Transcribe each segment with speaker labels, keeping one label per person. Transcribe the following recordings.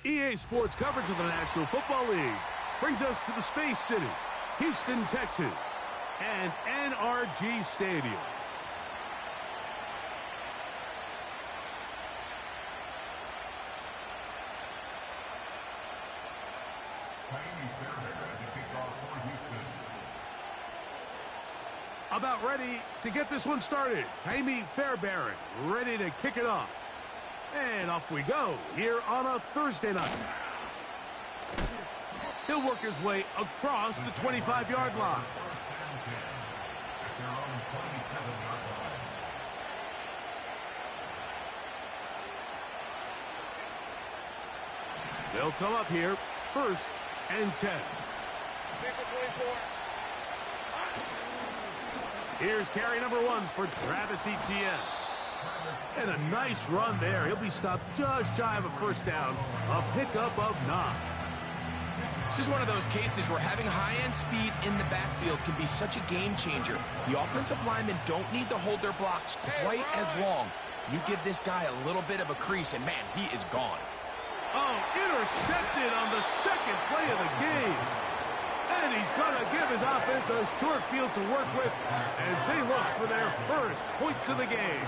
Speaker 1: EA Sports coverage of the National Football League brings us to the Space City, Houston, Texas, and NRG Stadium. About ready to get this one started. Jaime Fairbairn ready to kick it off. And off we go here on a Thursday night. He'll work his way across the 25-yard line. They'll come up here, 1st and 10. Here's carry number 1 for Travis Etienne. And a nice run there. He'll be stopped just shy of a first down. A pickup of 9.
Speaker 2: This is one of those cases where having high-end speed in the backfield can be such a game changer. The offensive linemen don't need to hold their blocks quite as long. You give this guy a little bit of a crease, and man, he is gone.
Speaker 1: Oh, intercepted on the second play of the game. And he's going to give his offense a short field to work with as they look for their first points of the game.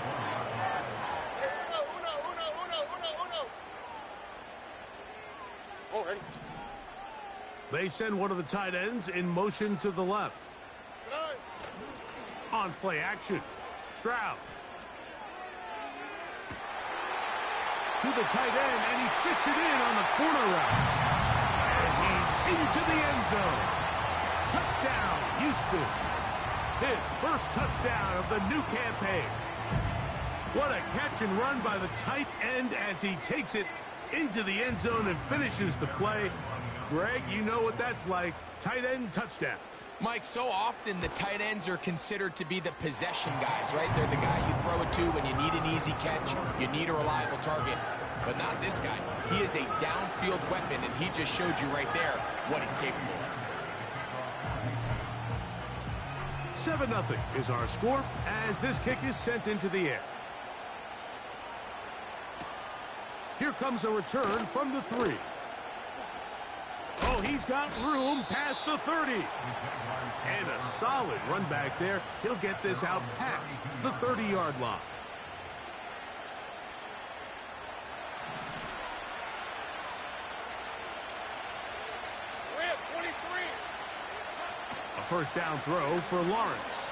Speaker 1: They send one of the tight ends in motion to the left. On play action, Stroud. To the tight end, and he fits it in on the corner route. And he's into the end zone. Touchdown, Houston. His first touchdown of the new campaign. What a catch and run by the tight end as he takes it into the end zone and finishes the play. Greg, you know what that's like. Tight end touchdown.
Speaker 2: Mike, so often the tight ends are considered to be the possession guys, right? They're the guy you throw it to when you need an easy catch, you need a reliable target. But not this guy. He is a downfield weapon, and he just showed you right there what he's capable of.
Speaker 1: 7-0 is our score as this kick is sent into the air. Here comes a return from the 3. Oh, he's got room past the 30. And a solid run back there. He'll get this out past the 30-yard line. A first down throw for Lawrence.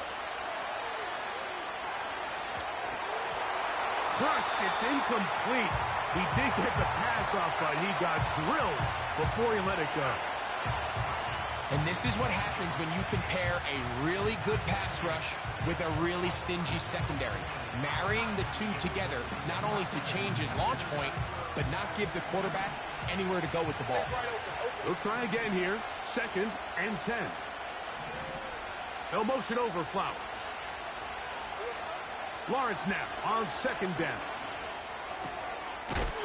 Speaker 1: Crushed, it's incomplete. He did get the pass off, but he got drilled before he let it go.
Speaker 2: And this is what happens when you compare a really good pass rush with a really stingy secondary. Marrying the two together, not only to change his launch point, but not give the quarterback anywhere to go with the ball.
Speaker 1: They'll try again here, 2nd and 10. They'll motion over Flowers. Lawrence now on 2nd down.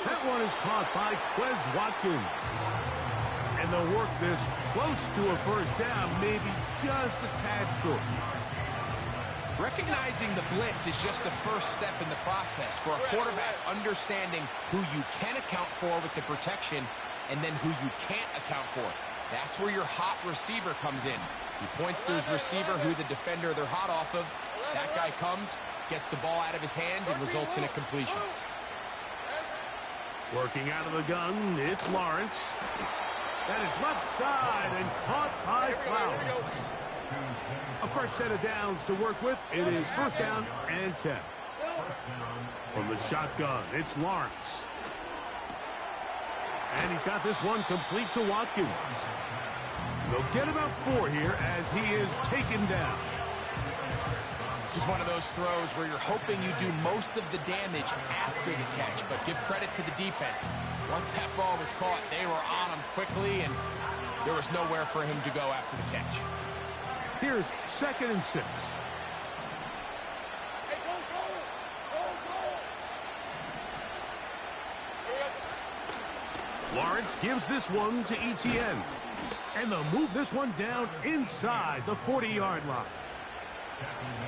Speaker 1: That one is caught by Quez Watkins. And they'll work this close to a first down, maybe just a tad short.
Speaker 2: Recognizing the blitz is just the first step in the process for a quarterback understanding who you can account for with the protection and then who you can't account for. That's where your hot receiver comes in. He points to his receiver who the defender they're hot off of. That guy comes, gets the ball out of his hand, and results in a completion.
Speaker 1: Working out of the gun, it's Lawrence. That is left side and caught by Flowers. A first set of downs to work with. It is 1st down and 10. From the shotgun, it's Lawrence. And he's got this one complete to Watkins. They'll get about 4 here as he is taken down.
Speaker 2: This is one of those throws where you're hoping you do most of the damage after the catch, but give credit to the defense. Once that ball was caught, they were on him quickly, and there was nowhere for him to go after the catch.
Speaker 1: Here's 2nd and 6. Lawrence gives this one to Etienne. And they'll move this one down inside the 40-yard line.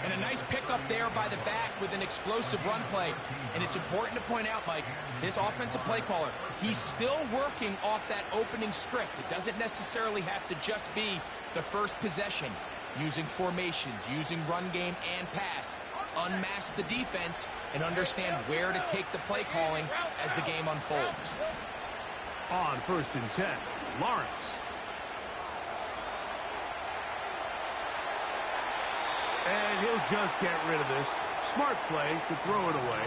Speaker 2: And a nice pickup there by the back with an explosive run play. And it's important to point out, Mike, this offensive play caller, he's still working off that opening script. It doesn't necessarily have to just be the first possession. Using formations, using run game and pass. Unmask the defense and understand where to take the play calling as the game unfolds.
Speaker 1: On 1st and 10, Lawrence. And he'll just get rid of this. Smart play to throw it away,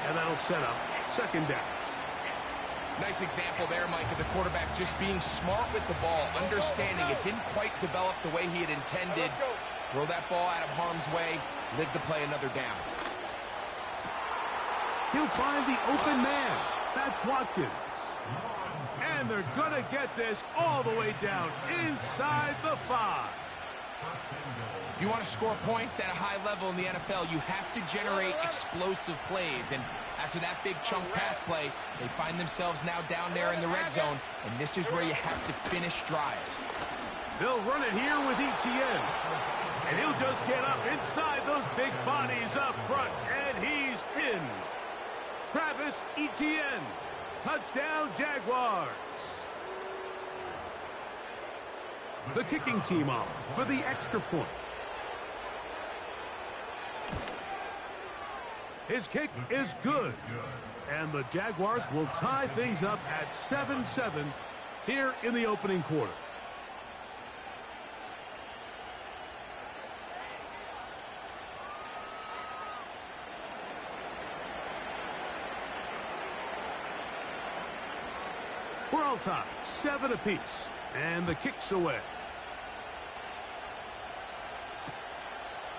Speaker 1: and that'll set up 2nd down.
Speaker 2: Nice example there, Mike, of the quarterback just being smart with the ball, understanding it didn't quite develop the way he had intended. Throw that ball out of harm's way, live to play another down.
Speaker 1: He'll find the open man. That's Watkins. And they're going to get this all the way down inside the 5.
Speaker 2: If you want to score points at a high level in the NFL, you have to generate explosive plays. And after that big chunk pass play, they find themselves now down there in the red zone. And this is where you have to finish drives.
Speaker 1: They'll run it here with Etienne. And he'll just get up inside those big bodies up front. And he's in. Travis Etienne. Touchdown, Jaguars. The kicking team off for the extra point. His kick is good. And the Jaguars will tie things up at 7-7 here in the opening quarter. We're all tied, 7 apiece. And the kick's away.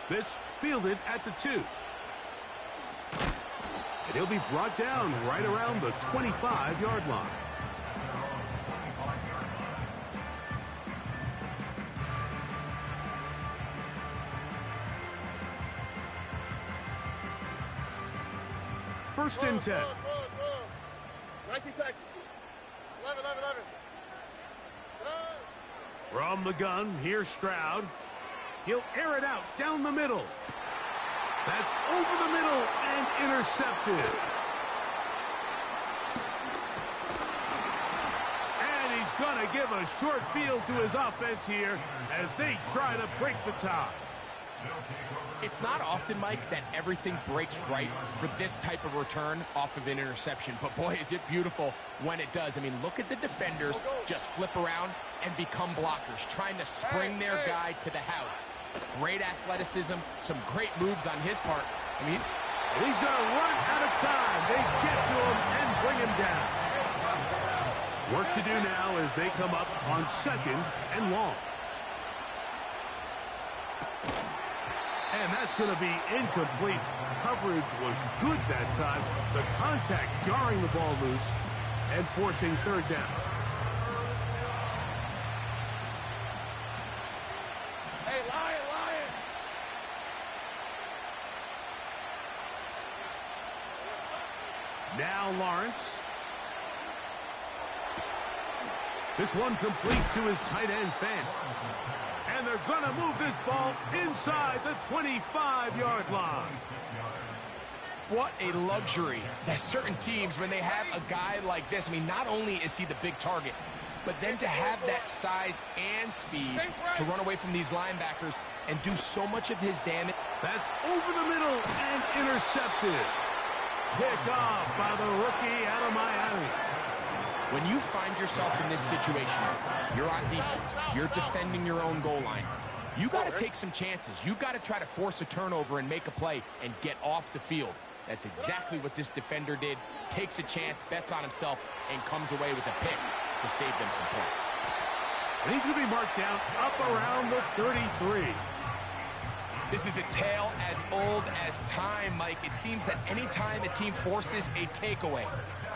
Speaker 1: This fielded at the 2. And he'll be brought down right around the 25-yard line. First and 10.
Speaker 3: 19 Texans. 11.
Speaker 1: From the gun, here's Stroud. He'll air it out down the middle. That's over the middle and intercepted. And he's going to give a short field to his offense here as they try to break the tie.
Speaker 2: It's not often, Mike, that everything breaks right for this type of return off of an interception. But, boy, is it beautiful when it does. I mean, look at the defenders just flip around and become blockers, trying to spring their guy to the house. Great athleticism, some great moves on his part. I mean,
Speaker 1: he's going to run out of time. They get to him and bring him down. Work to do now as they come up on 2nd and long. And that's going to be incomplete. Coverage was good that time. The contact jarring the ball loose and forcing 3rd down.
Speaker 3: Hey, Lion!
Speaker 1: Now Lawrence. This one complete to his tight end, Fant. And they're going to move this ball inside the 25-yard line.
Speaker 2: What a luxury that certain teams, when they have a guy like this, I mean, not only is he the big target, but then to have that size and speed to run away from these linebackers and do so much of his damage.
Speaker 1: That's over the middle and intercepted. Pick off by the rookie out of Miami.
Speaker 2: When you find yourself in this situation, you're on defense, you're defending your own goal line, you got to take some chances. You got to try to force a turnover and make a play and get off the field. That's exactly what this defender did. Takes a chance, bets on himself, and comes away with a pick to save them some points.
Speaker 1: And he's going to be marked down up around the 33.
Speaker 2: This is a tale as old as time, Mike. It seems that any time a team forces a takeaway,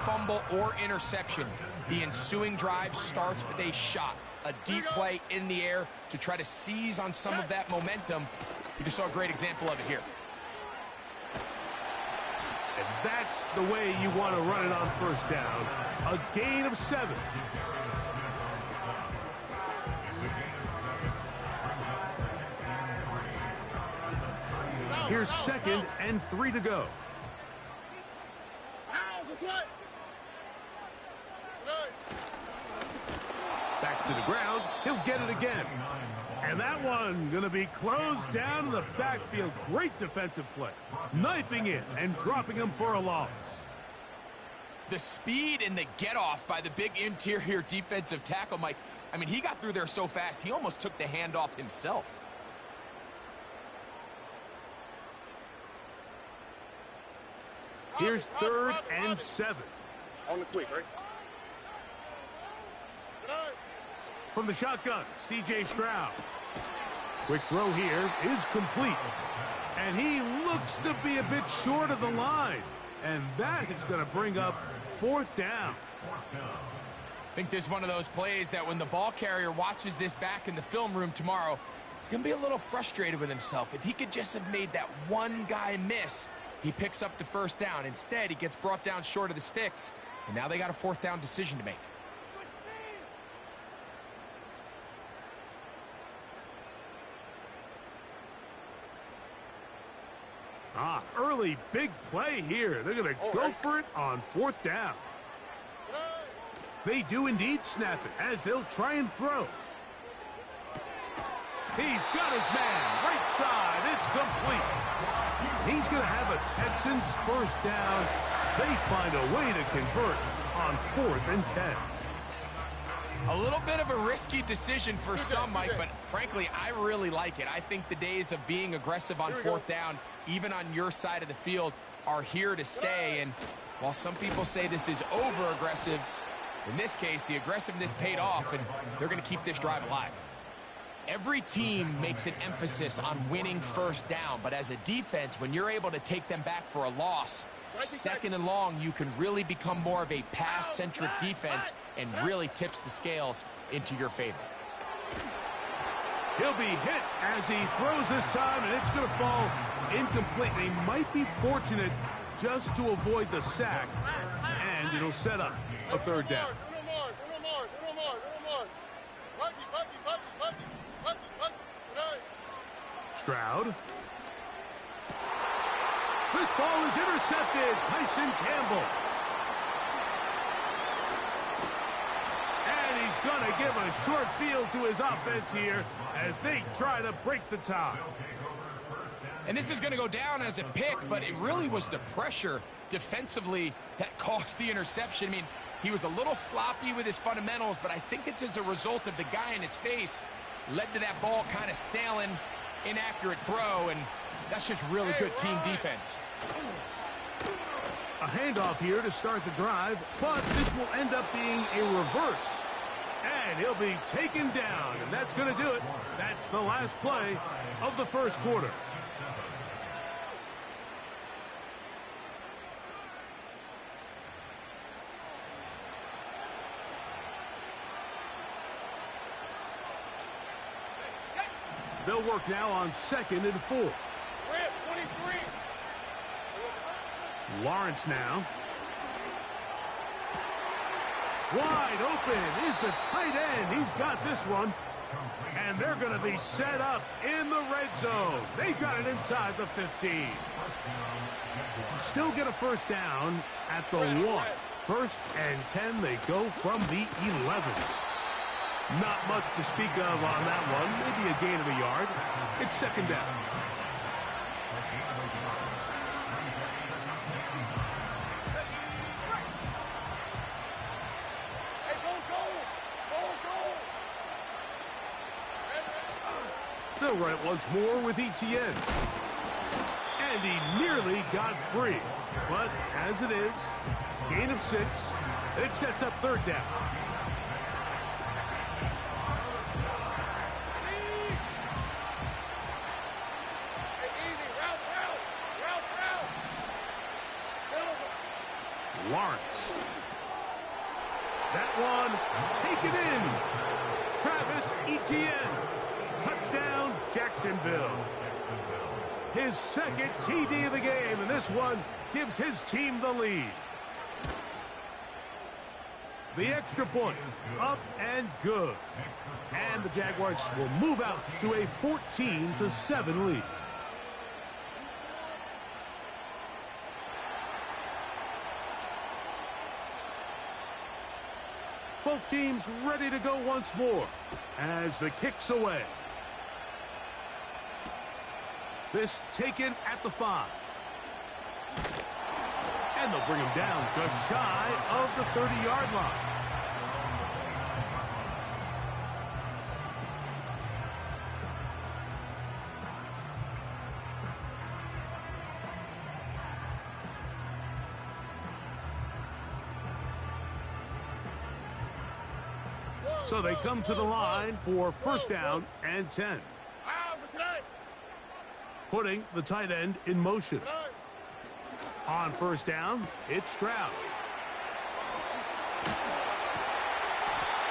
Speaker 2: fumble, or interception, the ensuing drive starts with a shot, a deep play in the air to try to seize on some of that momentum. You just saw a great example of it here.
Speaker 1: And that's the way you want to run it on 1st down. A gain of 7. Here's 2nd and 3 to go. Back to the ground. He'll get it again. And that one going to be closed down in the backfield. Great defensive play. Knifing in and dropping him for a loss.
Speaker 2: The speed and the get-off by the big interior defensive tackle, Mike. I mean, he got through there so fast, he almost took the handoff himself.
Speaker 1: Here's 3rd and 7.
Speaker 3: On the quick, right?
Speaker 1: From the shotgun, C.J. Stroud. Quick throw here is complete. And he looks to be a bit short of the line. And that is going to bring up 4th down.
Speaker 2: I think this is one of those plays that when the ball carrier watches this back in the film room tomorrow, he's going to be a little frustrated with himself. If he could just have made that one guy miss, he picks up the 1st down. Instead, he gets brought down short of the sticks. And now they got a 4th down decision to make.
Speaker 1: Early big play here. They're going to go for it on 4th down. They do indeed snap it as they'll try and throw. He's got his man. Right side. It's complete. He's going to have a Texans 1st down. They find a way to convert on 4th and 10.
Speaker 2: A little bit of a risky decision for some, Mike, but frankly, I really like it. I think the days of being aggressive on 4th down, even on your side of the field, are here to stay. And while some people say this is over-aggressive, in this case, the aggressiveness paid off, and they're going to keep this drive alive. Every team makes an emphasis on winning 1st down, but as a defense, when you're able to take them back for a loss, 2nd and long, you can really become more of a pass-centric defense and really tips the scales into your favor.
Speaker 1: He'll be hit as he throws this time, and it's going to fall incomplete. They might be fortunate just to avoid the sack, and it'll set up a 3rd down. Stroud. This ball is intercepted. Tyson Campbell. And he's going to give a short field to his offense here as they try to break the tie.
Speaker 2: And this is going to go down as a pick, but it really was the pressure defensively that caused the interception. I mean, he was a little sloppy with his fundamentals, but I think it's as a result of the guy in his face led to that ball kind of sailing, inaccurate throw, and that's just really good team defense.
Speaker 1: A handoff here to start the drive, but this will end up being a reverse. And he'll be taken down, and that's going to do it. That's the last play of the 1st quarter. They'll work now on 2nd and 4. Lawrence now. Wide open is the tight end. He's got this one. And they're going to be set up in the red zone. They've got it inside the 15. Still get a 1st down at the 1. 1st and 10, they go from the 11. Not much to speak of on that one. Maybe a gain of a yard. It's 2nd down. They'll run it once more with Etienne. And he nearly got free. But as it is, gain of 6. It sets up 3rd down. Lawrence. That one taken in. Travis Etienne. Touchdown, Jacksonville. His 2nd TD of the game, and this one gives his team the lead. The extra point, up and good. And the Jaguars will move out to a 14-7 lead. Both teams ready to go once more as the kick's away. This taken at the 5. And they'll bring him down just shy of the 30-yard line. So they come to the line for first down and 10. Putting the tight end in motion. On first down, it's Stroud.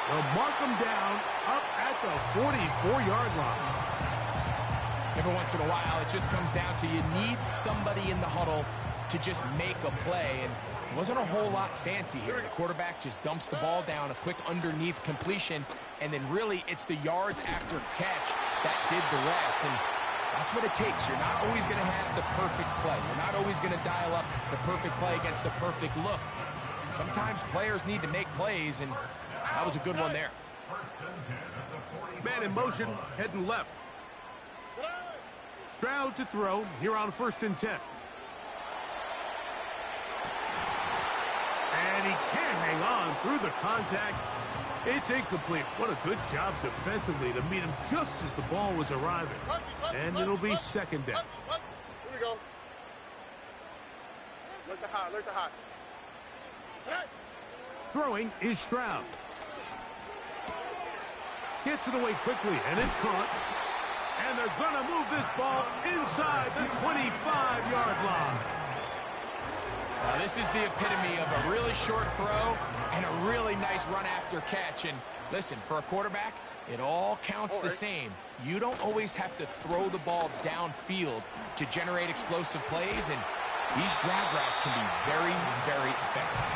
Speaker 1: They'll mark him down up at the 44-yard line.
Speaker 2: Every once in a while, it just comes down to you need somebody in the huddle to just make a play. And it wasn't a whole lot fancy here. The quarterback just dumps the ball down, a quick underneath completion, and then really it's the yards after catch that did the rest. And that's what it takes. You're not always going to have the perfect play. You're not always going to dial up the perfect play against the perfect look. Sometimes players need to make plays, and that was a good one there.
Speaker 1: Man in motion, heading left. Stroud to throw here on first and 10. And he can't hang on through the contact. It's incomplete. What a good job defensively to meet him just as the ball was arriving. And it'll be second down.
Speaker 3: Here we go. Look the hot, look the hot.
Speaker 1: Throwing is Stroud. Gets it away quickly, and it's caught. And they're going to move this ball inside the 25-yard line.
Speaker 2: Now, this is the epitome of a really short throw and a really nice run after catch. And listen, for a quarterback, it all counts the same. You don't always have to throw the ball downfield to generate explosive plays, and these drag routes can be very, very effective.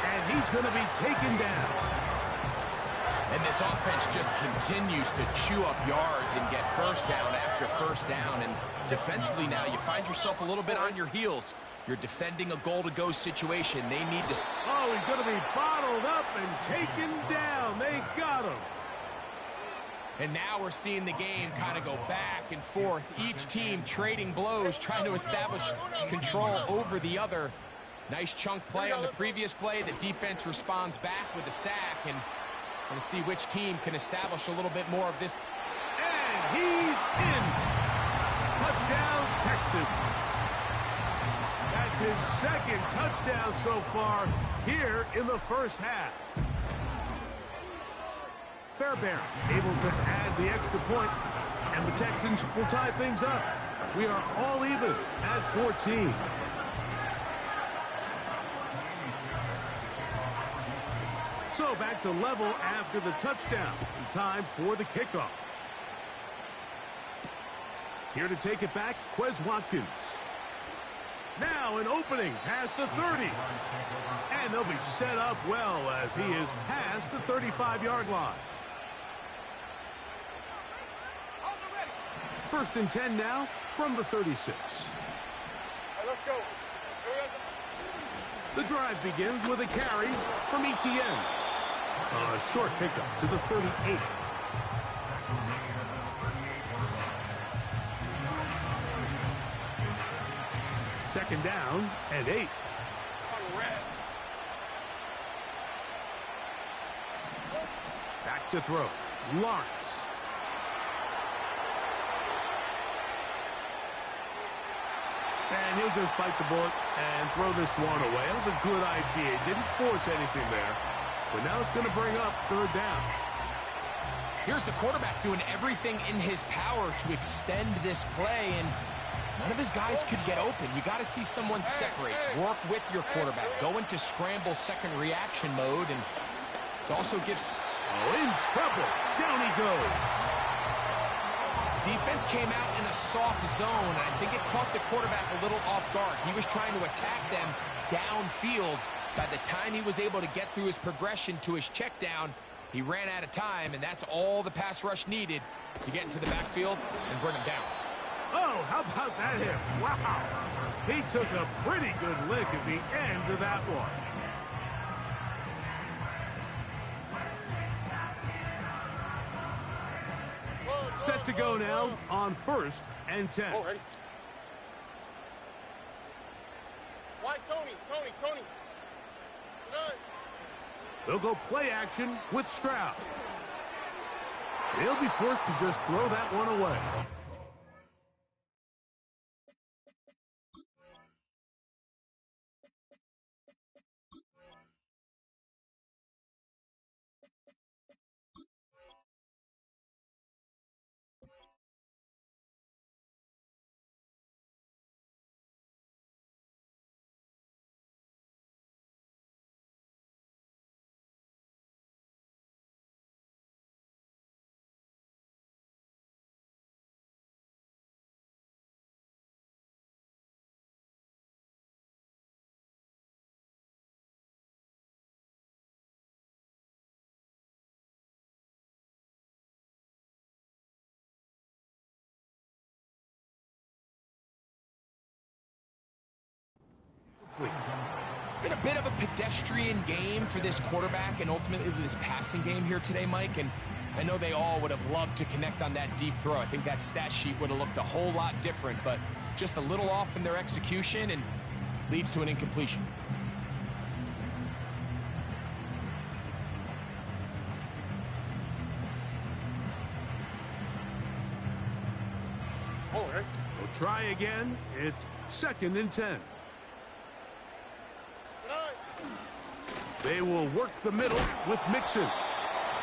Speaker 1: And he's going to be taken down.
Speaker 2: And this offense just continues to chew up yards and get first down after first down. And defensively now, you find yourself a little bit on your heels. You're defending a goal-to-go situation. They need to...
Speaker 1: Oh, he's going to be bottled up and taken down. They got him.
Speaker 2: And now we're seeing the game kind of go back and forth. Each team trading blows, trying to establish control over the other. Nice chunk play on the previous play. The defense responds back with a sack. And we're going to see which team can establish a little bit more of this.
Speaker 1: And he's in. Touchdown, Texans. That's his second touchdown so far here in the first half. Fairbairn able to add the extra point, and the Texans will tie things up. We are all even at 14. So back to level after the touchdown. Time for the kickoff. Here to take it back, Quez Watkins. Now an opening past the 30. And they'll be set up well as he is past the 35-yard line. First and 10 now from the 36.
Speaker 3: Let's go.
Speaker 1: The drive begins with a carry from Etienne. A short pickup to the 38. Second down and 8. Back to throw. Lawrence. And he'll just bite the bullet and throw this one away. That was a good idea. Didn't force anything there. But now it's going to bring up third down.
Speaker 2: Here's the quarterback doing everything in his power to extend this play, and none of his guys could get open. You got to see someone separate, work with your quarterback, go into scramble second reaction mode, and it also gives...
Speaker 1: Oh, in trouble. Down he goes.
Speaker 2: Defense came out in a soft zone, and I think it caught the quarterback a little off guard. He was trying to attack them downfield. By the time he was able to get through his progression to his check down, he ran out of time, and that's all the pass rush needed to get into the backfield and bring him down.
Speaker 1: Oh, how about that hit? Wow. He took a pretty good lick at the end of that one. Set to go now on 1st and 10.
Speaker 3: Oh, ready. Why, Tony? Tony. Good.
Speaker 1: They'll go play action with Stroud. They'll be forced to just throw that one away.
Speaker 2: It's been a bit of a pedestrian game for this quarterback and ultimately this passing game here today, Mike. And I know they all would have loved to connect on that deep throw. I think that stat sheet would have looked a whole lot different, but just a little off in their execution and leads to an incompletion.
Speaker 3: Oh, ready.
Speaker 1: They'll try again. It's 2nd and 10. They will work the middle with Mixon.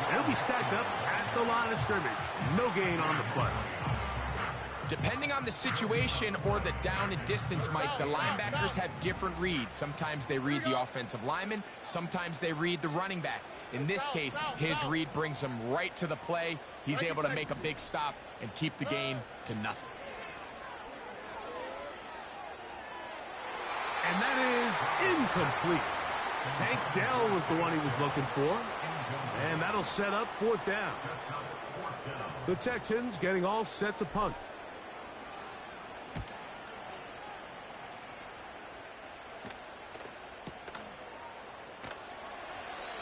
Speaker 1: They'll be stacked up at the line of scrimmage. No gain on the play.
Speaker 2: Depending on the situation or the down and distance, Mike, the linebackers have different reads. Sometimes they read the offensive lineman. Sometimes they read the running back. In this case, his read brings him right to the play. He's able to make a big stop and keep the gain to nothing.
Speaker 1: And that is incomplete. Tank Dell was the one he was looking for. And that'll set up 4th down. The Texans getting all set to punt.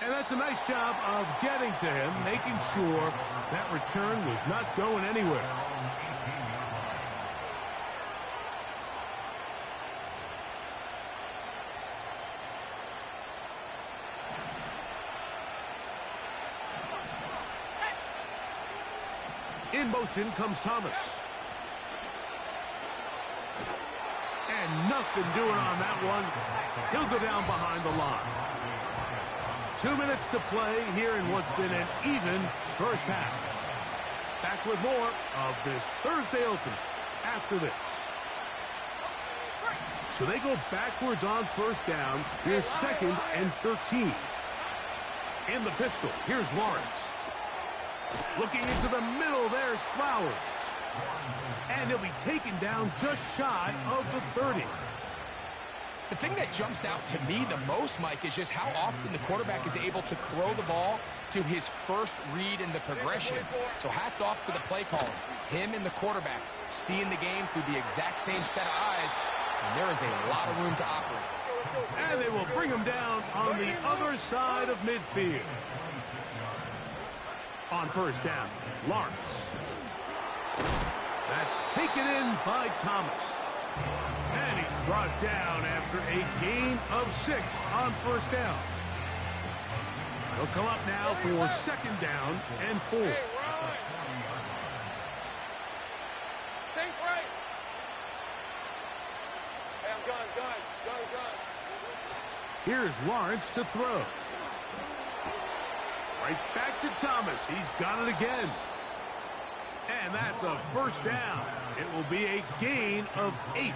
Speaker 1: And that's a nice job of getting to him, making sure that return was not going anywhere. In motion comes Thomas. And nothing doing on that one. He'll go down behind the line. 2 minutes to play here in what's been an even first half. Back with more of this Thursday opener after this. So they go backwards on 1st down. Here's 2nd and 13. In the pistol, here's Lawrence. Looking into the middle, there's Flowers. And he'll be taken down just shy of the 30.
Speaker 2: The thing that jumps out to me the most, Mike, is just how often the quarterback is able to throw the ball to his first read in the progression. So hats off to the play caller. Him and the quarterback seeing the game through the exact same set of eyes, and there is a lot of room to operate.
Speaker 1: And they will bring him down on the other side of midfield. On 1st down, Lawrence. That's taken in by Thomas. And he's brought down after a gain of 6 on 1st down. He'll come up now for 2nd down and 4.
Speaker 3: Hey, Ryan. Think right. Hey, I'm gun.
Speaker 1: Here's Lawrence to throw. Right back to Thomas. He's got it again. And that's a 1st down. It will be a gain of 8.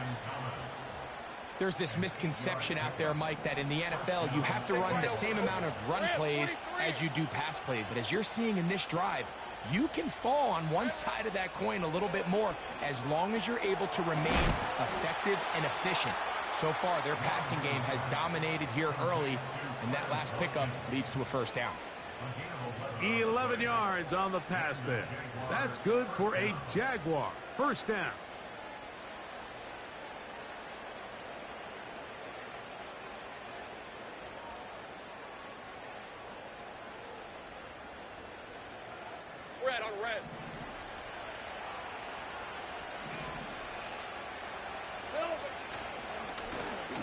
Speaker 2: There's this misconception out there, Mike, that in the NFL you have to run the same amount of run plays as you do pass plays. And as you're seeing in this drive, you can fall on one side of that coin a little bit more as long as you're able to remain effective and efficient. So far, their passing game has dominated here early, and that last pickup leads to a 1st down.
Speaker 1: 11 yards on the pass there. That's good for a Jaguar. 1st down.
Speaker 3: Red on red.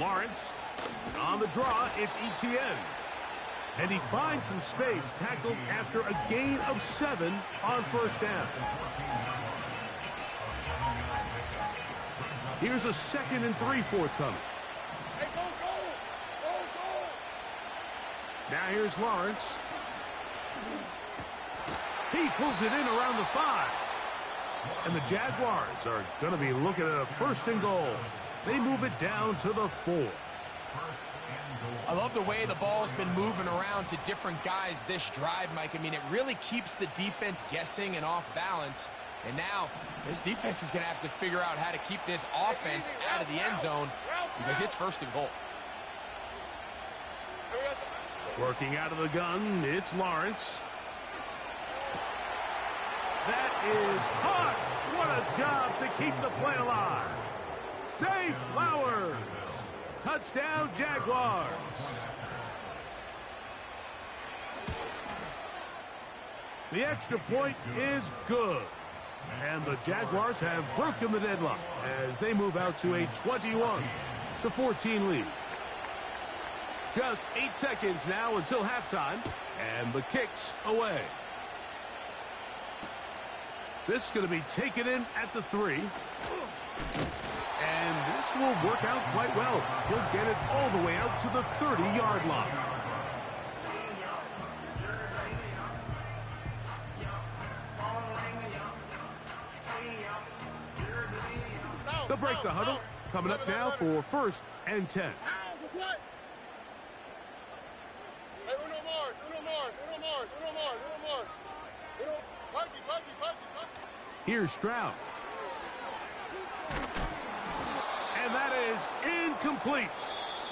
Speaker 1: Lawrence. On the draw, it's Etienne. And he finds some space, tackled after a gain of 7 on first down. Here's a 2nd and 3 forthcoming.
Speaker 3: Hey, go, go! Go, go!
Speaker 1: Now here's Lawrence. He pulls it in around the 5. And the Jaguars are going to be looking at a 1st and goal. They move it down to the 4.
Speaker 2: I love the way the ball's been moving around to different guys this drive, Mike. I mean, it really keeps the defense guessing and off balance. And now this defense is going to have to figure out how to keep this offense out of the end zone because it's 1st and goal.
Speaker 1: Working out of the gun, it's Lawrence. That is hot. What a job to keep the play alive. Zay Flowers. Touchdown, Jaguars. The extra point is good. And the Jaguars have broken the deadlock as they move out to a 21-14 lead. Just 8 seconds now until halftime, and the kick's away. This is going to be taken in at the 3. And this will work out quite well. He'll get it all the way out to the 30-yard line. They'll break the huddle. Coming up now for 1st and 10. Here's Stroud. And that is incomplete.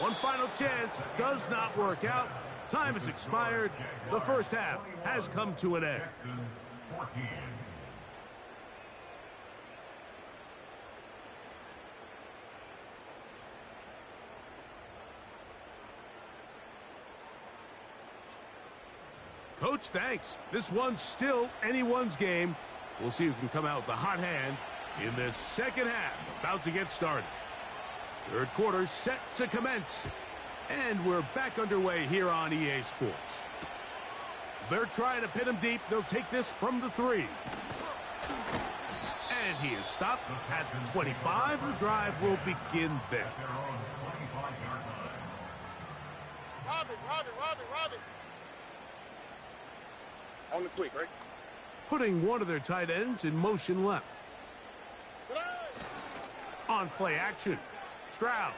Speaker 1: One final chance does not work out. Time has expired. The first half has come to an end. Coach, thanks. This one's still anyone's game. We'll see who can come out with the hot hand in this second half. About to get started. Third quarter set to commence. And we're back underway here on EA Sports. They're trying to pin him deep. They'll take this from the 3. And he is stopped at the 25. The drive will begin there.
Speaker 3: Robin. On the quick, right?
Speaker 1: Putting one of their tight ends in motion left. On play action. Stroud.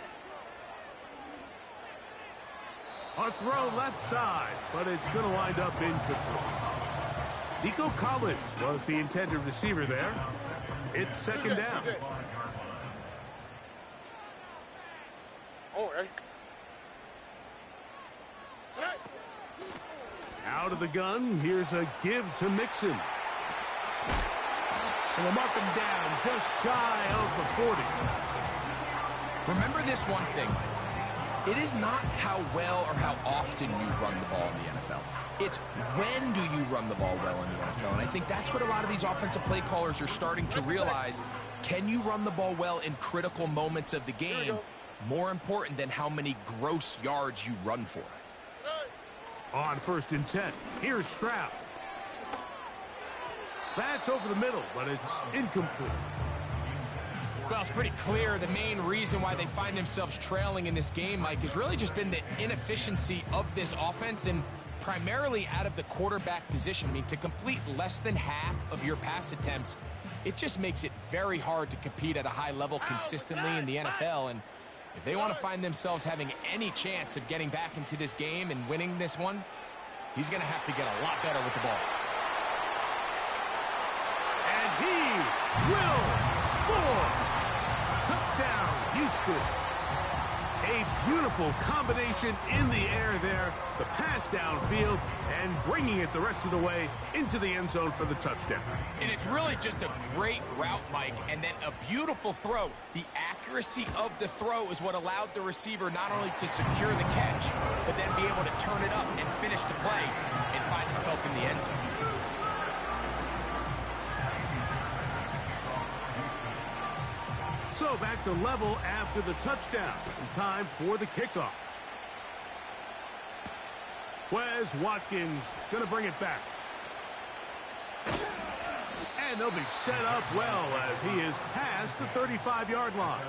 Speaker 1: A throw left side, but it's going to wind up incomplete. Nico Collins was the intended receiver there. It's 2nd down.
Speaker 3: All right.
Speaker 1: Out of the gun, here's a give to Mixon. And they'll mark him down just shy of the 40.
Speaker 2: Remember this one thing. It is not how well or how often you run the ball in the NFL. It's when do you run the ball well in the NFL. And I think that's what a lot of these offensive play callers are starting to realize. Can you run the ball well in critical moments of the game? More important than how many gross yards you run for.
Speaker 1: On 1st and 10, here's Stroud. That's over the middle, but it's incomplete.
Speaker 2: Well, it's pretty clear the main reason why they find themselves trailing in this game, Mike, has really just been the inefficiency of this offense and primarily out of the quarterback position. I mean, to complete less than half of your pass attempts, it just makes it very hard to compete at a high level consistently in the NFL. And if they want to find themselves having any chance of getting back into this game and winning this one, he's going to have to get a lot better with the ball.
Speaker 1: And he will score. Touchdown, Houston. A beautiful combination in the air there. The pass downfield and bringing it the rest of the way into the end zone for the touchdown.
Speaker 2: And it's really just a great route, Mike, and then a beautiful throw. The accuracy of the throw is what allowed the receiver not only to secure the catch, but then be able to turn it up and finish the play and find himself in the end zone.
Speaker 1: So back to level after the touchdown. And time for the kickoff. Wes Watkins going to bring it back. And they'll be set up well as he is past the 35-yard line.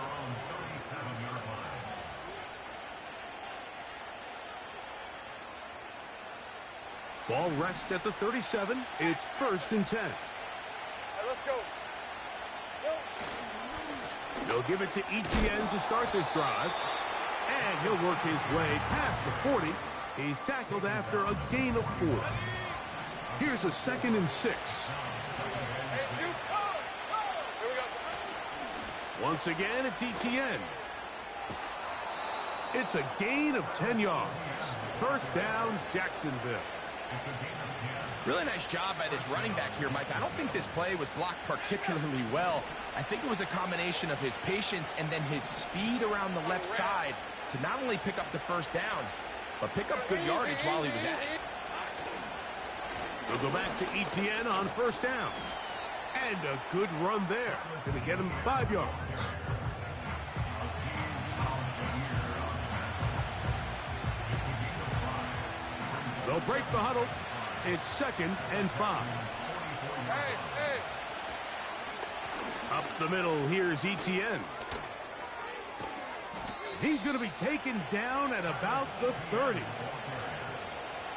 Speaker 1: Ball rests at the 37. It's 1st and 10.
Speaker 3: Hey, let's go.
Speaker 1: They'll give it to Etienne to start this drive. And he'll work his way past the 40. He's tackled after a gain of 4. Here's a 2nd and 6. Once again, it's Etienne. It's a gain of 10 yards. 1st down, Jacksonville.
Speaker 2: Really nice job by this running back here, Mike. I don't think this play was blocked particularly well. I think it was a combination of his patience and then his speed around the left side to not only pick up the 1st down, but pick up good yardage while he was at it.
Speaker 1: They'll go back to Etienne on 1st down. And a good run there. Going to get him 5 yards. They'll break the huddle. It's 2nd and 5. Up the middle, here's Etienne. He's going to be taken down at about the 30.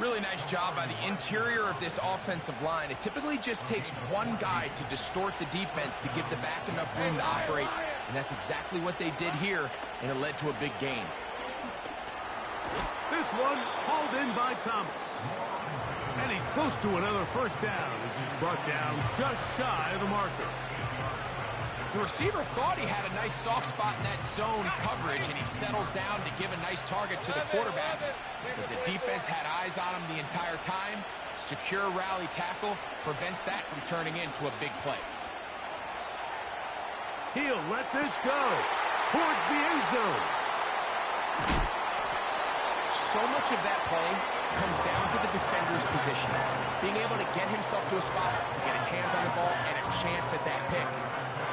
Speaker 2: Really nice job by the interior of this offensive line. It typically just takes one guy to distort the defense to give the back enough room to operate, and that's exactly what they did here, and it led to a big gain.
Speaker 1: This one hauled in by Thomas. And he's close to another 1st down as he's brought down just shy of the marker.
Speaker 2: The receiver thought he had a nice soft spot in that zone coverage, and he settles down to give a nice target to the quarterback. But the defense had eyes on him the entire time. Secure rally tackle prevents that from turning into a big play.
Speaker 1: He'll let this go towards the end zone.
Speaker 2: So much of that play comes down to the defender's position. Being able to get himself to a spot, to get his hands on the ball, and a chance at that pick.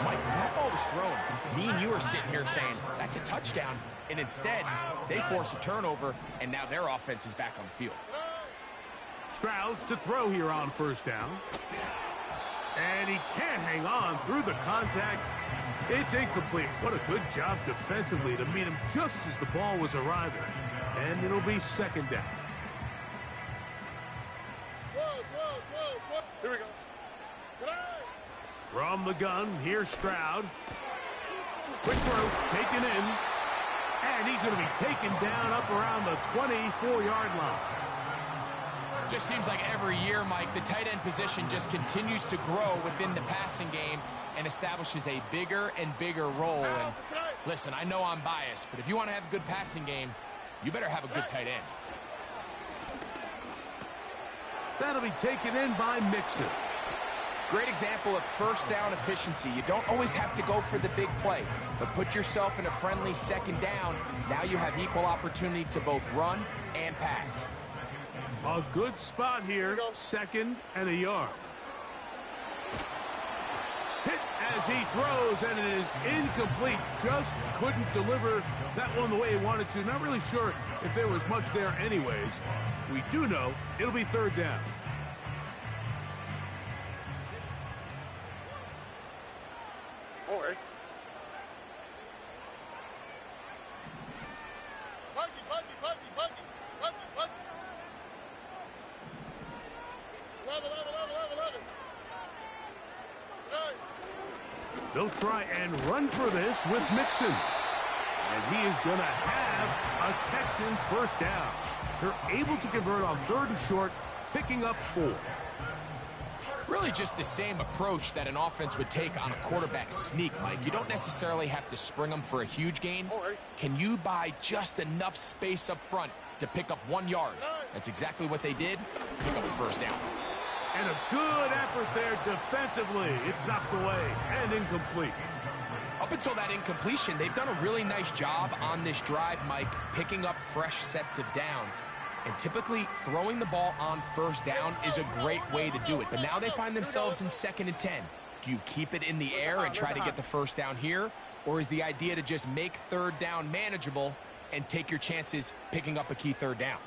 Speaker 2: Mike, when that ball was thrown, me and you are sitting here saying, that's a touchdown. And instead, they force a turnover, and now their offense is back on the field.
Speaker 1: Stroud to throw here on 1st down. And he can't hang on through the contact. It's incomplete. What a good job defensively to meet him just as the ball was arriving. And it'll be 2nd down.
Speaker 3: Here we go.
Speaker 1: From the gun, here's Stroud. Quick throw, taken in. And he's going to be taken down up around the 24-yard line.
Speaker 2: Just seems like every year, Mike, the tight end position just continues to grow within the passing game and establishes a bigger and bigger role. And listen, I know I'm biased, but if you want to have a good passing game, you better have a good tight end.
Speaker 1: That'll be taken in by Mixon.
Speaker 2: Great example of 1st down efficiency. You don't always have to go for the big play, but put yourself in a friendly 2nd down. Now you have equal opportunity to both run and pass.
Speaker 1: A good spot here, 2nd and a yard. Hit as he throws, and it is incomplete. Just couldn't deliver that one the way he wanted to. Not really sure if there was much there anyways. We do know it'll be 3rd down.
Speaker 3: All right.
Speaker 1: They'll try and run for this with Mixon. And he is going to have a Texans 1st down. They're able to convert on 3rd and short, picking up 4.
Speaker 2: Really just the same approach that an offense would take on a quarterback sneak, Mike. You don't necessarily have to spring them for a huge gain. Can you buy just enough space up front to pick up 1 yard? That's exactly what they did. Pick up the 1st down.
Speaker 1: And a good effort there defensively. It's knocked away and incomplete.
Speaker 2: Up until that incompletion, they've done a really nice job on this drive, Mike, picking up fresh sets of downs. And typically, throwing the ball on 1st down is a great way to do it. But now they find themselves in 2nd and 10. Do you keep it in the air and try to get the 1st down here? Or is the idea to just make third down manageable and take your chances picking up a key third down?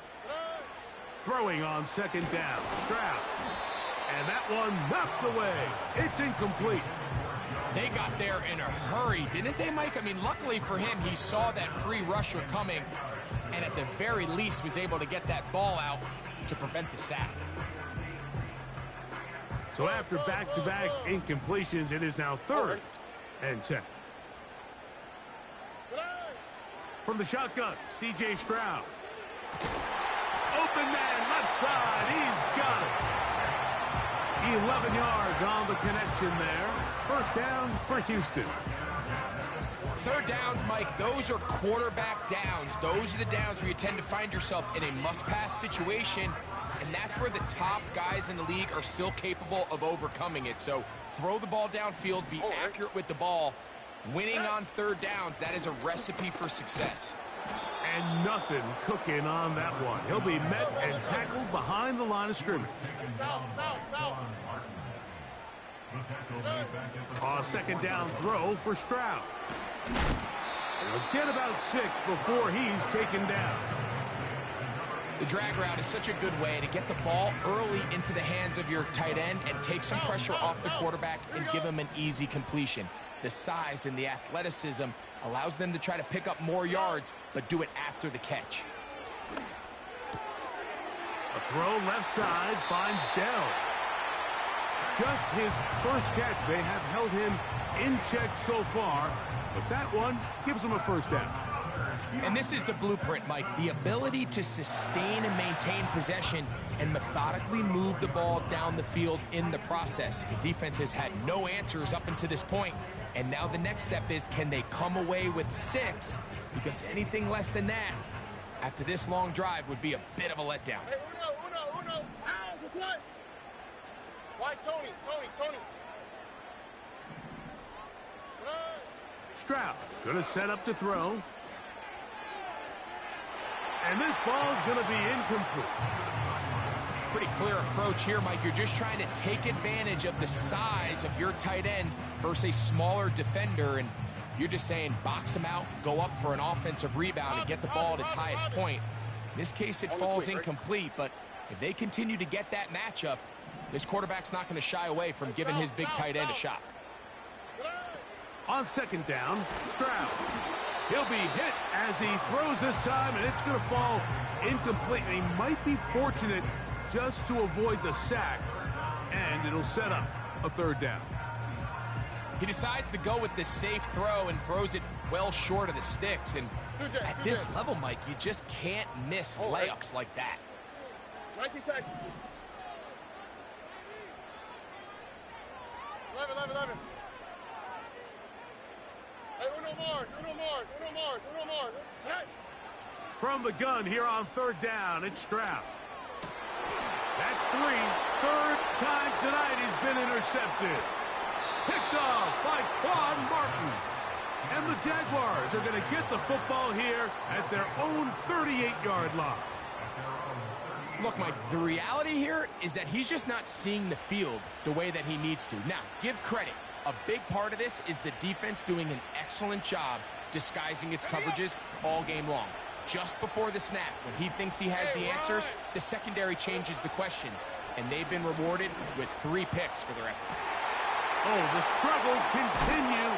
Speaker 1: Throwing on second down. Stroud. And that one knocked away. It's incomplete.
Speaker 2: They got there in a hurry, didn't they, Mike? I mean, luckily for him, he saw that free rusher coming and at the very least was able to get that ball out to prevent the sack.
Speaker 1: So after back-to-back incompletions, it is now 3rd and 10. From the shotgun, C.J. Stroud. Open man, left side. He's got it. 11 yards on the connection there. First down for Houston.
Speaker 2: Third downs, Mike, those are quarterback downs. Those are the downs where you tend to find yourself in a must-pass situation, and that's where the top guys in the league are still capable of overcoming it. So throw the ball downfield, be accurate with the ball. Winning on third downs, that is a recipe for success.
Speaker 1: And nothing cooking on that one. He'll be met and tackled behind the line of scrimmage. A second down throw for Stroud. He'll get about 6 before he's taken down.
Speaker 2: The drag route is such a good way to get the ball early into the hands of your tight end and take some pressure off the quarterback and give him an easy completion. The size and the athleticism allows them to try to pick up more yards, but do it after the catch.
Speaker 1: A throw left side finds Dell. Just his first catch. They have held him in check so far, but that one gives him a first down.
Speaker 2: And this is the blueprint, Mike. The ability to sustain and maintain possession and methodically move the ball down the field in the process. The defense has had no answers up until this point, and now the next step is, can they come away with 6? Because anything less than that, after this long drive, would be a bit of a letdown.
Speaker 3: Hey, Uno. Ow, what's that? Why, Tony?
Speaker 1: Stroud going to set up to throw. And this ball is going to be incomplete.
Speaker 2: Pretty clear approach here, Mike. You're just trying to take advantage of the size of your tight end versus a smaller defender, and you're just saying box him out, go up for an offensive rebound, and get the ball at its highest point. In this case, it falls incomplete, but if they continue to get that matchup, this quarterback's not going to shy away from giving his big tight end a shot.
Speaker 1: On second down, Stroud. He'll be hit as he throws this time, and it's going to fall incomplete. And he might be fortunate just to avoid the sack, and it'll set up a third down.
Speaker 2: He decides to go with the safe throw and throws it well short of the sticks. And at this level, Mike, you just can't miss layups like that.
Speaker 3: 19 Texans. 11. Hey, Uno Mars. Hey.
Speaker 1: From the gun here on third down, it's Stroud. That's 3. Third time tonight he's been intercepted. Picked off by Quan Martin. And the Jaguars are going to get the football here at their own 38-yard line.
Speaker 2: Look, Mike, the reality here is that he's just not seeing the field the way that he needs to. Now, give credit. A big part of this is the defense doing an excellent job disguising its coverages all game long. Just before the snap, when he thinks he has the answers, the secondary changes the questions, and they've been rewarded with 3 picks for their effort.
Speaker 1: Oh, the struggles continue.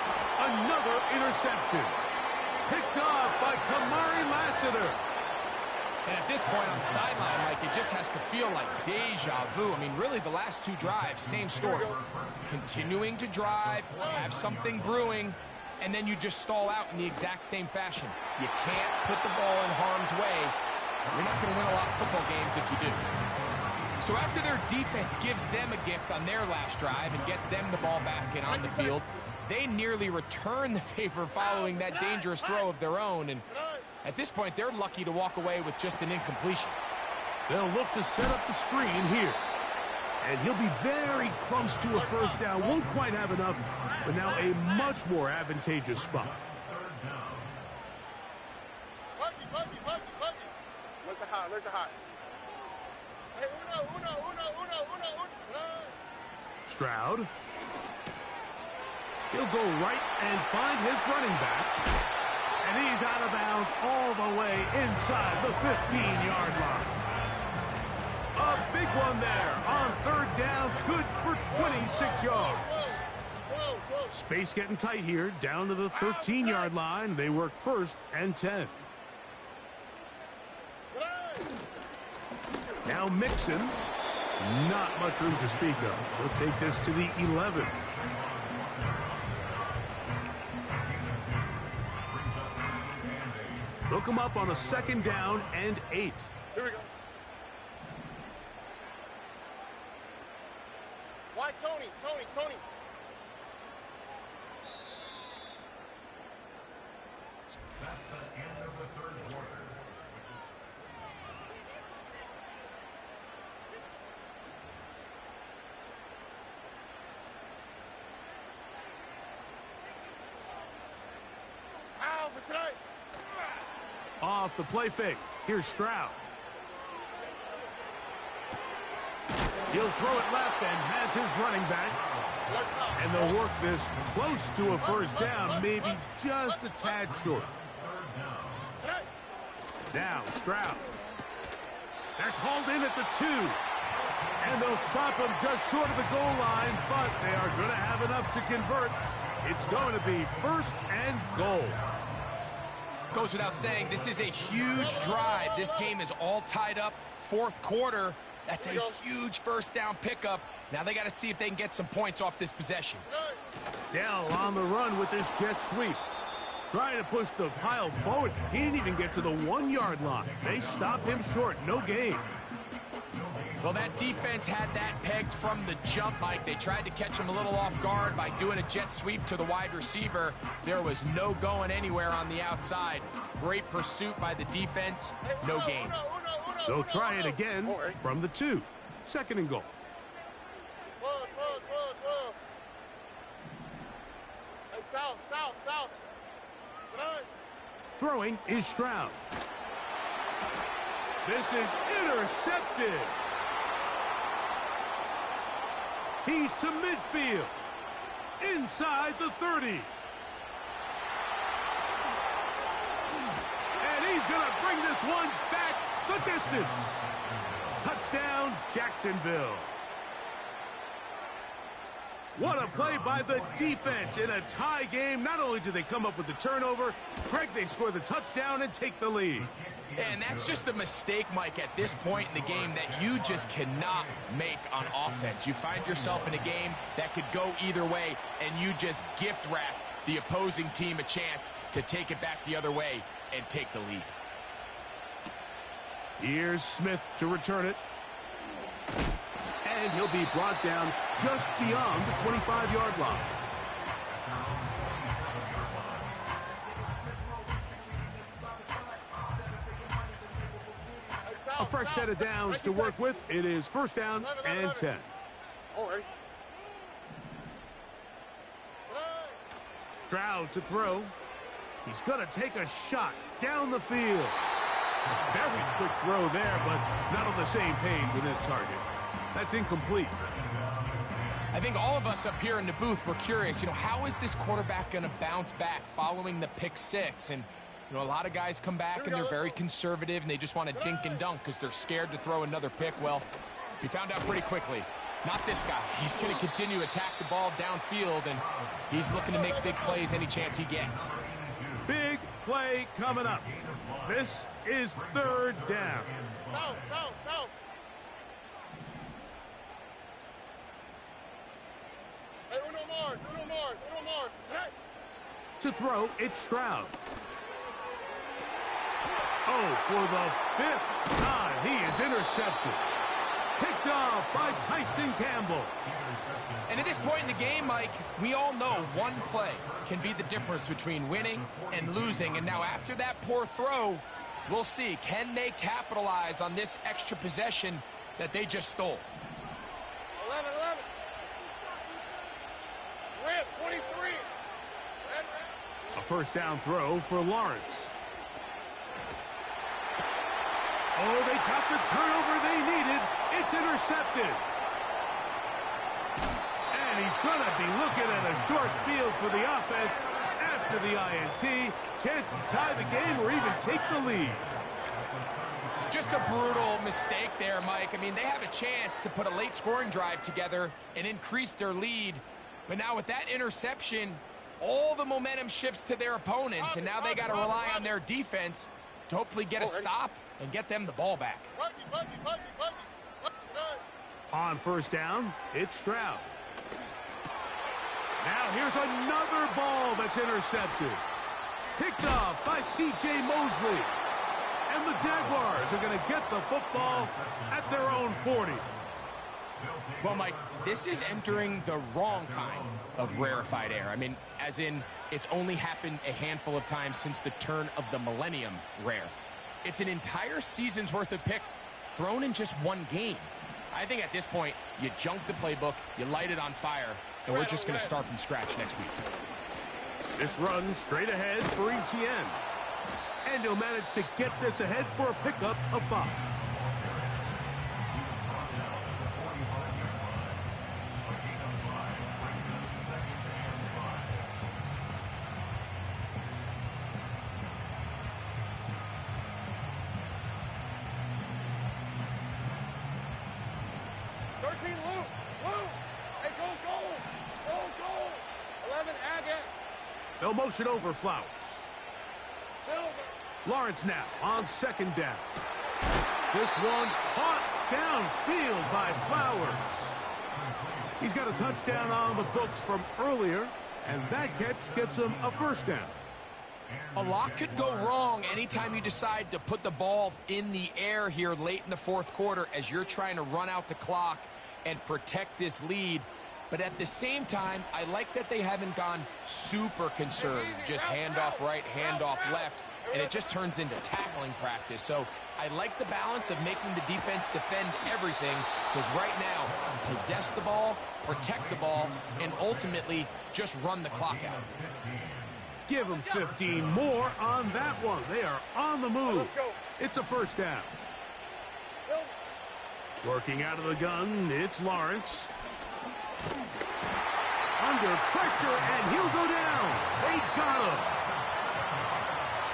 Speaker 1: Another interception. Picked off by Kamari Lassiter.
Speaker 2: And at this point on the sideline, Mike, it just has to feel like deja vu. I mean, really, the last 2 drives, same story. Continuing to drive, have something brewing, and then you just stall out in the exact same fashion. You can't put the ball in harm's way. You're not going to win a lot of football games if you do. So after their defense gives them a gift on their last drive and gets them the ball back and on the field, they nearly return the favor following that dangerous throw of their own. And at this point, they're lucky to walk away with just an incompletion.
Speaker 1: They'll look to set up the screen here. And he'll be very close to a first down. Won't quite have enough, but now a much more advantageous spot.
Speaker 3: Look the hot. Hey, Uno.
Speaker 1: Stroud. He'll go right and find his running back. And he's out of bounds all the way inside the 15-yard line. A big one there on third down, good for 26 yards. Space getting tight here, down to the 13-yard line. They work first and 10. Now Mixon, not much room to speak of. He'll take this to the 11. They'll come up on a second down and 8.
Speaker 3: Here we go. Why Tony? Tony.
Speaker 1: That's the end of the third quarter. Off the play fake. Here's Stroud. He'll throw it left and has his running back. And they'll work this close to a first down, maybe just a tad short. Now Stroud. That's hauled in at the 2. And they'll stop him just short of the goal line, but they are going to have enough to convert. It's going to be first and goal.
Speaker 2: Goes without saying, this is a huge drive. This game is all tied up. Fourth quarter, that's a huge first down pickup. Now they got to see if they can get some points off this possession.
Speaker 1: Dell on the run with this jet sweep. Trying to push the pile forward. He didn't even get to the 1-yard line. They stopped him short. No gain.
Speaker 2: Well, that defense had that pegged from the jump, Mike. They tried to catch him a little off guard by doing a jet sweep to the wide receiver. There was no going anywhere on the outside. Great pursuit by the defense. No gain.
Speaker 1: They'll try it again from the 2. Second and goal.
Speaker 3: Hey, south.
Speaker 1: Throwing is Stroud. This is intercepted. He's to midfield. Inside the 30. And he's going to bring this one back the distance. Touchdown, Jacksonville. What a play by the defense in a tie game. Not only do they come up with the turnover, Greg, they score the touchdown and take the lead.
Speaker 2: And that's just a mistake, Mike, at this point in the game that you just cannot make on offense. You find yourself in a game that could go either way, and you just gift wrap the opposing team a chance to take it back the other way and take the lead.
Speaker 1: Here's Smith to return it. And he'll be brought down just beyond the 25-yard line. A fresh set of downs to work with. It is first down and 10. Stroud to throw. He's going to take a shot down the field. A very quick throw there, but not on the same page with his target. That's incomplete.
Speaker 2: I think all of us up here in the booth were curious, how is this quarterback going to bounce back following the pick 6? And a lot of guys come back and they're very conservative and they just want to dink and dunk because they're scared to throw another pick. Well, he found out pretty quickly. Not this guy. He's going to continue to attack the ball downfield, and he's looking to make big plays any chance he gets.
Speaker 1: Big play coming up. This is third down.
Speaker 3: No. Hey, Uno Mars. Hey.
Speaker 1: To throw, it's Stroud. Oh, for the 5th time, he is intercepted. Picked off by Tyson Campbell.
Speaker 2: And at this point in the game, Mike, we all know one play can be the difference between winning and losing. And now after that poor throw, we'll see, can they capitalize on this extra possession that they just stole?
Speaker 3: 11. Red 23.
Speaker 1: A first down throw for Lawrence. Oh, they got the turnover they needed. It's intercepted. And And he's going to be looking at a short field for the offense after the INT. Chance to tie the game or even take the lead.
Speaker 2: Just a brutal mistake there, Mike. I mean, they have a chance to put a late scoring drive together and increase their lead. But now with that interception, all the momentum shifts to their opponents, and now they got to rely on their defense to hopefully get a stop and get them the ball back.
Speaker 1: On first down, it's Stroud. Now here's another ball that's intercepted. Picked off by C.J. Mosley. And the Jaguars are going to get the football at their own 40.
Speaker 2: Well, Mike, this is entering the wrong kind of rarefied air. I mean, as in, it's only happened a handful of times since the turn of the millennium rare. It's an entire season's worth of picks thrown in just one game. I think at this point, you junk the playbook, you light it on fire, and we're just going to start from scratch next week.
Speaker 1: This run straight ahead for Etienne. And he'll manage to get this ahead for a pickup of 5. They'll motion over Flowers. Lawrence now on second down. This one caught downfield by Flowers. He's got a touchdown on the books from earlier, and that catch gets him a first down.
Speaker 2: A lot could go wrong anytime you decide to put the ball in the air here late in the fourth quarter as you're trying to run out the clock and protect this lead. But at the same time, I like that they haven't gone super conservative, just handoff right, handoff left, and it just turns into tackling practice. So I like the balance of making the defense defend everything, because right now, possess the ball, protect the ball, and ultimately just run the clock out.
Speaker 1: Give them 15 more on that one. They are on the move. It's a first down. Working out of the gun, it's Lawrence. Under pressure, and he'll go down. They got him.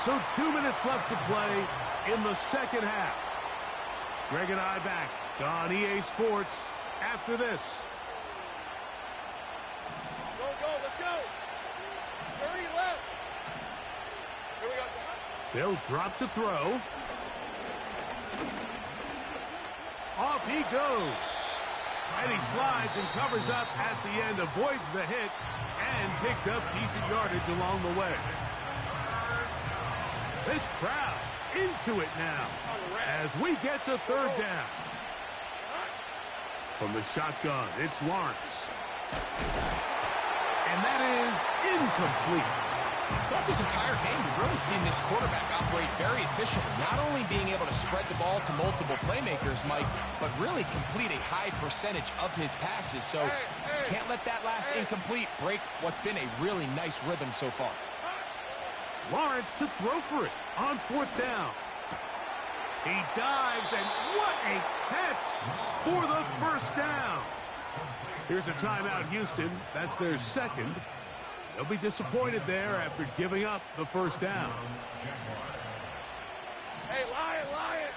Speaker 1: So 2 minutes left to play in the second half. Greg and I back on EA Sports after this.
Speaker 3: Go, let's go. 30 left. Here we go.
Speaker 1: They'll drop to throw. Off he goes. And he slides and covers up at the end, avoids the hit, and picked up decent yardage along the way. This crowd into it now as we get to third down. From the shotgun, it's Lawrence. And that is incomplete.
Speaker 2: Throughout this entire game, we've really seen this quarterback operate very efficiently, not only being able to spread the ball to multiple playmakers, Mike, but really complete a high percentage of his passes. So can't let that last incomplete break what's been a really nice rhythm so far.
Speaker 1: Lawrence to throw for it on fourth down. He dives, and what a catch for the first down. Here's a timeout, Houston. That's their second. They'll be disappointed there after giving up the first down.
Speaker 3: Hey, Lion!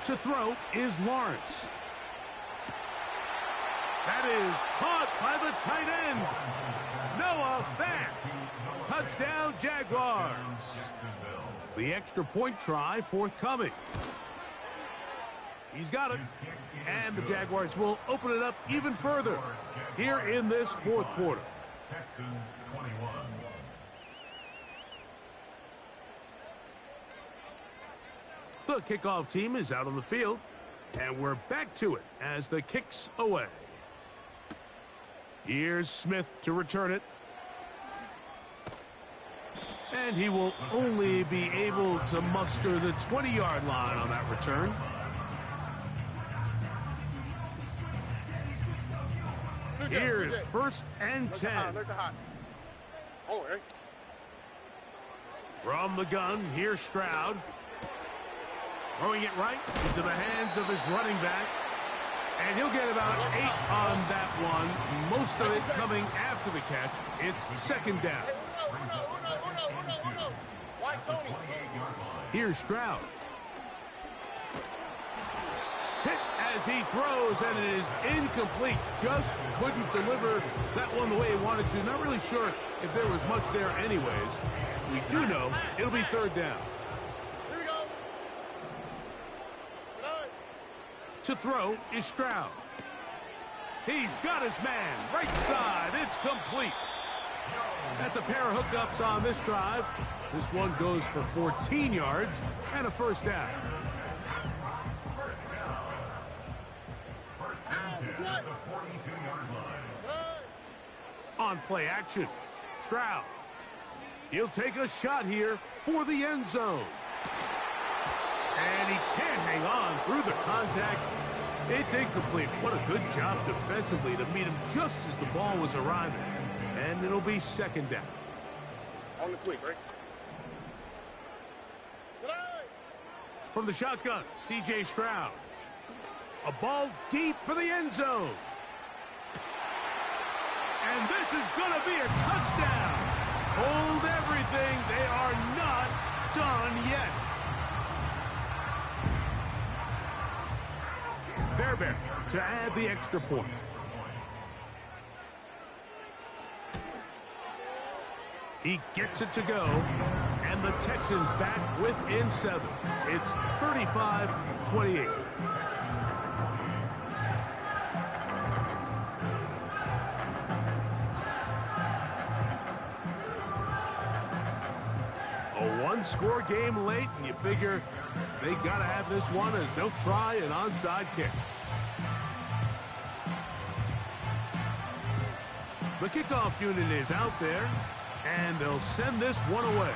Speaker 1: To throw is Lawrence. That is caught by the tight end, Noah Fant. Touchdown, Jaguars. The extra point try forthcoming. He's got it. And the Jaguars will open it up even further here in this fourth quarter.
Speaker 4: Texans 21.
Speaker 1: The kickoff team is out on the field, and we're back to it as the kick's away. Here's Smith to return it. And he will only be able to muster the 20-yard line on that return. Here's first and 10. From the gun, here's Stroud. Throwing it right into the hands of his running back. And he'll get about 8 on that one, most of it coming after the catch. It's second down. Here's Stroud. Hit as he throws, and it is incomplete. Just couldn't deliver that one the way he wanted to. Not really sure if there was much there anyways. We do know it'll be third down.
Speaker 3: Here we go.
Speaker 1: To throw is Stroud. He's got his man. Right side. It's complete. That's a pair of hookups on this drive. This one goes for 14 yards and a first down. On play action, Stroud. He'll take a shot here for the end zone. And he can't hang on through the contact. It's incomplete. What a good job defensively to meet him just as the ball was arriving. And it'll be second down.
Speaker 3: On the quick, right?
Speaker 1: From the shotgun, C.J. Stroud. A ball deep for the end zone. And this is going to be a touchdown. Hold everything. They are not done yet. Fairbairn to add the extra point. He gets it to go, and the Texans back within 7. It's 35-28. A one-score game late, and you figure they got to have this one as they'll try an onside kick. The kickoff unit is out there, and they'll send this one away.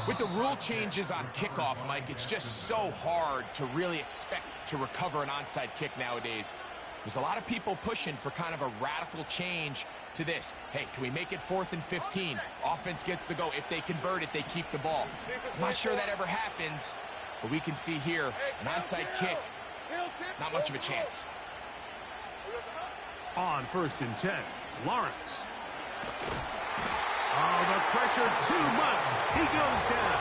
Speaker 2: With the rule changes on kickoff, Mike, it's just so hard to really expect to recover an onside kick nowadays. There's a lot of people pushing for kind of a radical change to this. Hey, can we make it 4th and 15? Offense gets the go. If they convert it, they keep the ball. I'm not sure that ever happens, but we can see here an onside kick, not much of a chance.
Speaker 1: On 1st and 10, Lawrence. Oh, the pressure too much. He goes down.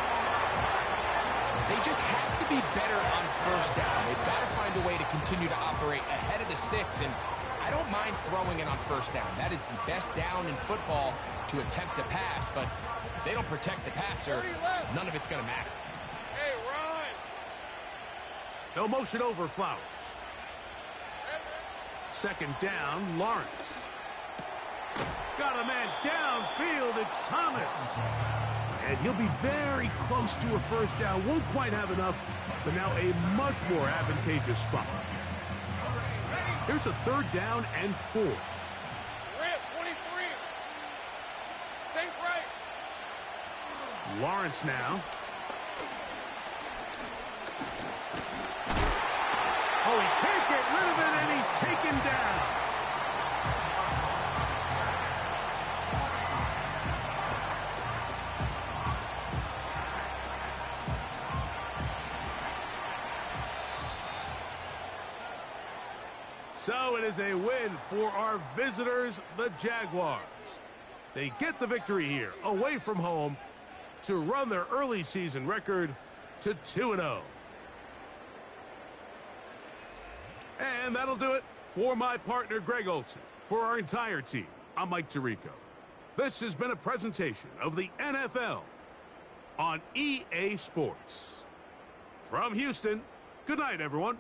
Speaker 2: They just have to be better on first down. They've got to find a way to continue to operate ahead of the sticks, and I don't mind throwing it on first down. That is the best down in football to attempt to pass, but if they don't protect the passer, none of it's going to matter.
Speaker 3: Hey, Ron.
Speaker 1: No motion over Flowers. Second down, Lawrence. Got a man downfield. It's Thomas. And he'll be very close to a first down. Won't quite have enough, but now a much more advantageous spot. Here's a 3rd down and 4.
Speaker 3: Rip, 23. Safe right.
Speaker 1: Lawrence now. Oh, he can't get rid of it, and he's taken down. So it is a win for our visitors, the Jaguars. They get the victory here, away from home, to run their early season record to 2-0. And that'll do it for my partner, Greg Olson. For our entire team, I'm Mike Tirico. This has been a presentation of the NFL on EA Sports. From Houston, good night, everyone.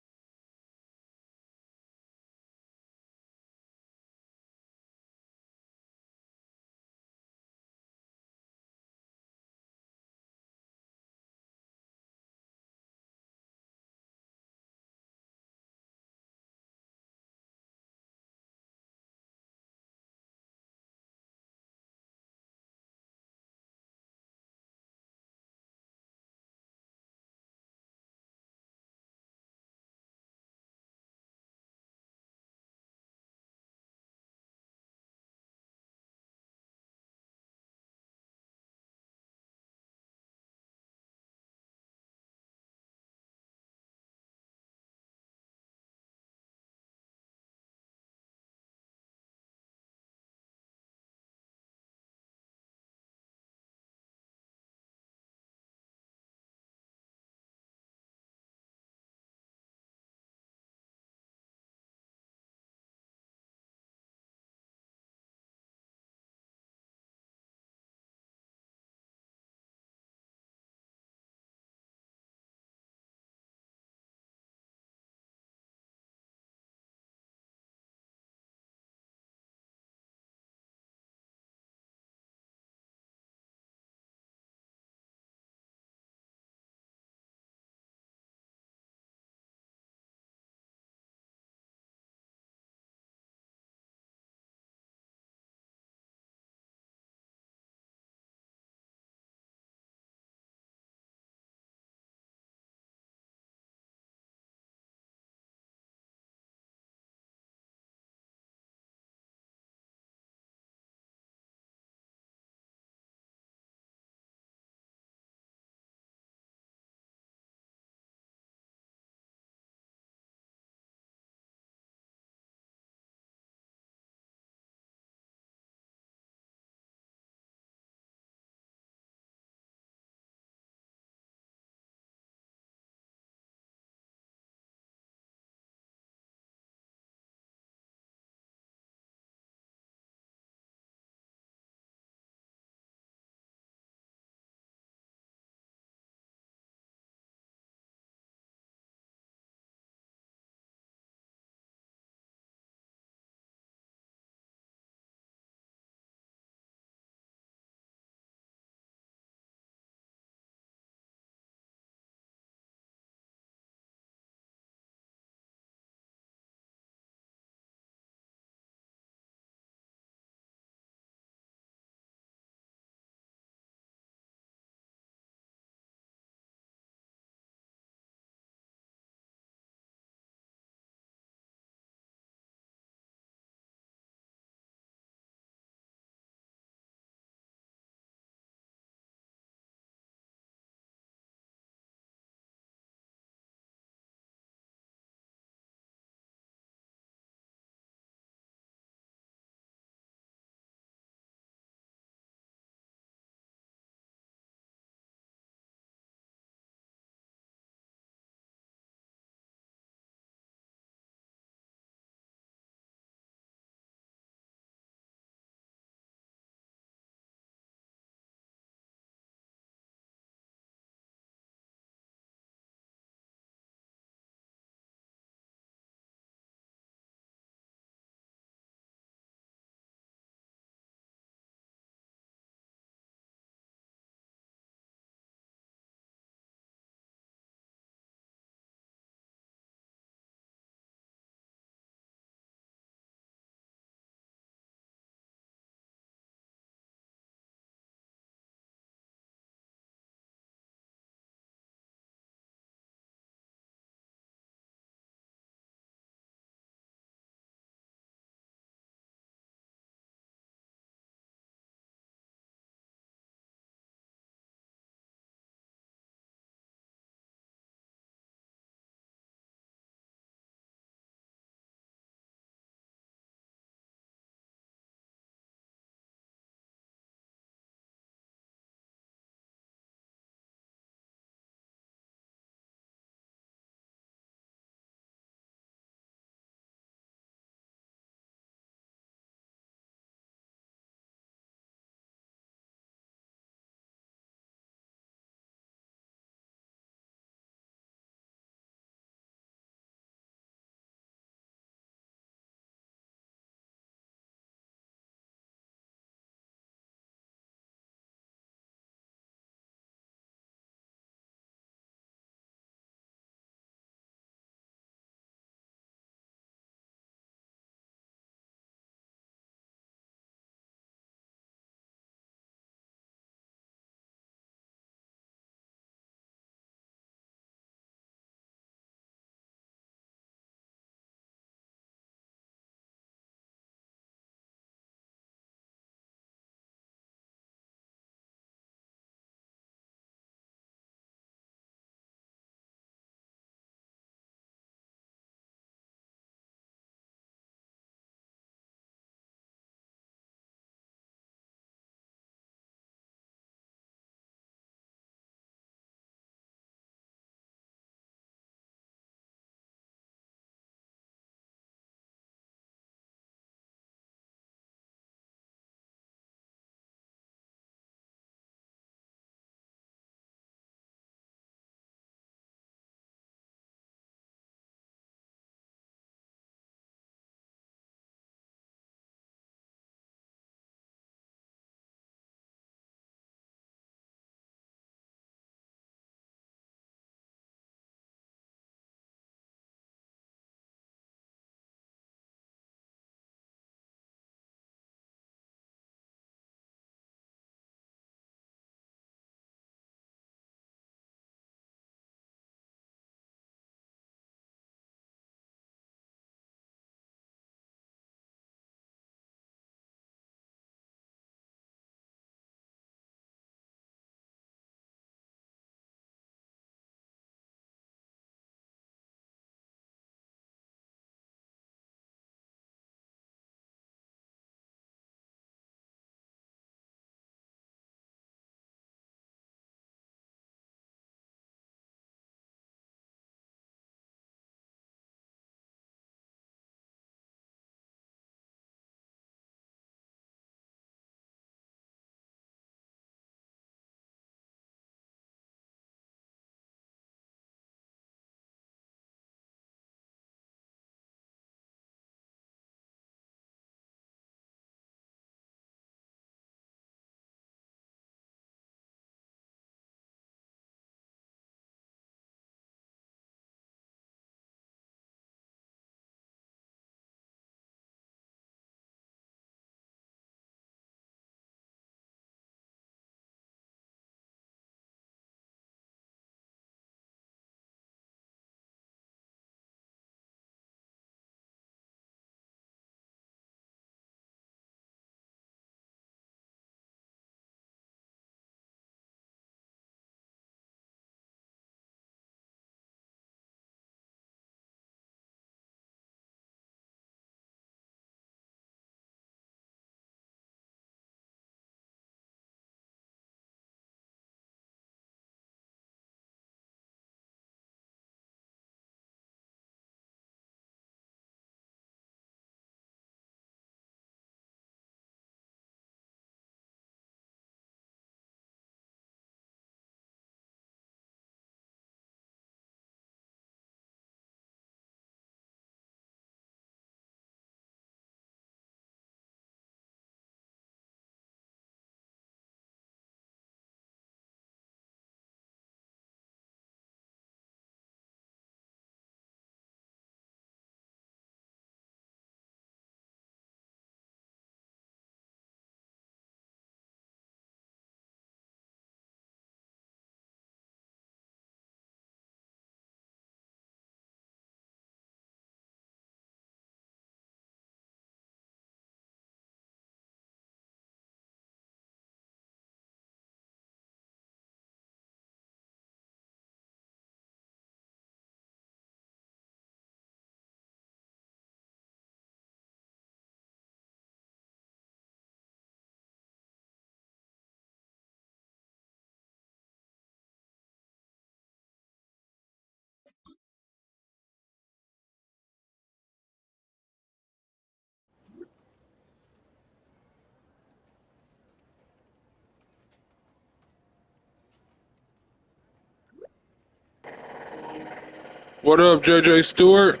Speaker 5: What up, JJ Stewart?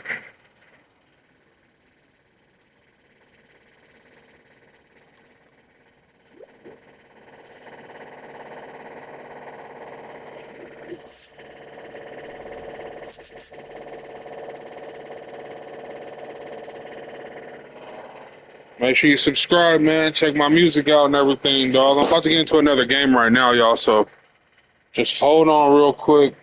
Speaker 5: Make sure you subscribe, man. Check my music out and everything, dog. I'm about to get into another game right now, y'all, so just hold on real quick.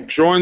Speaker 5: Join the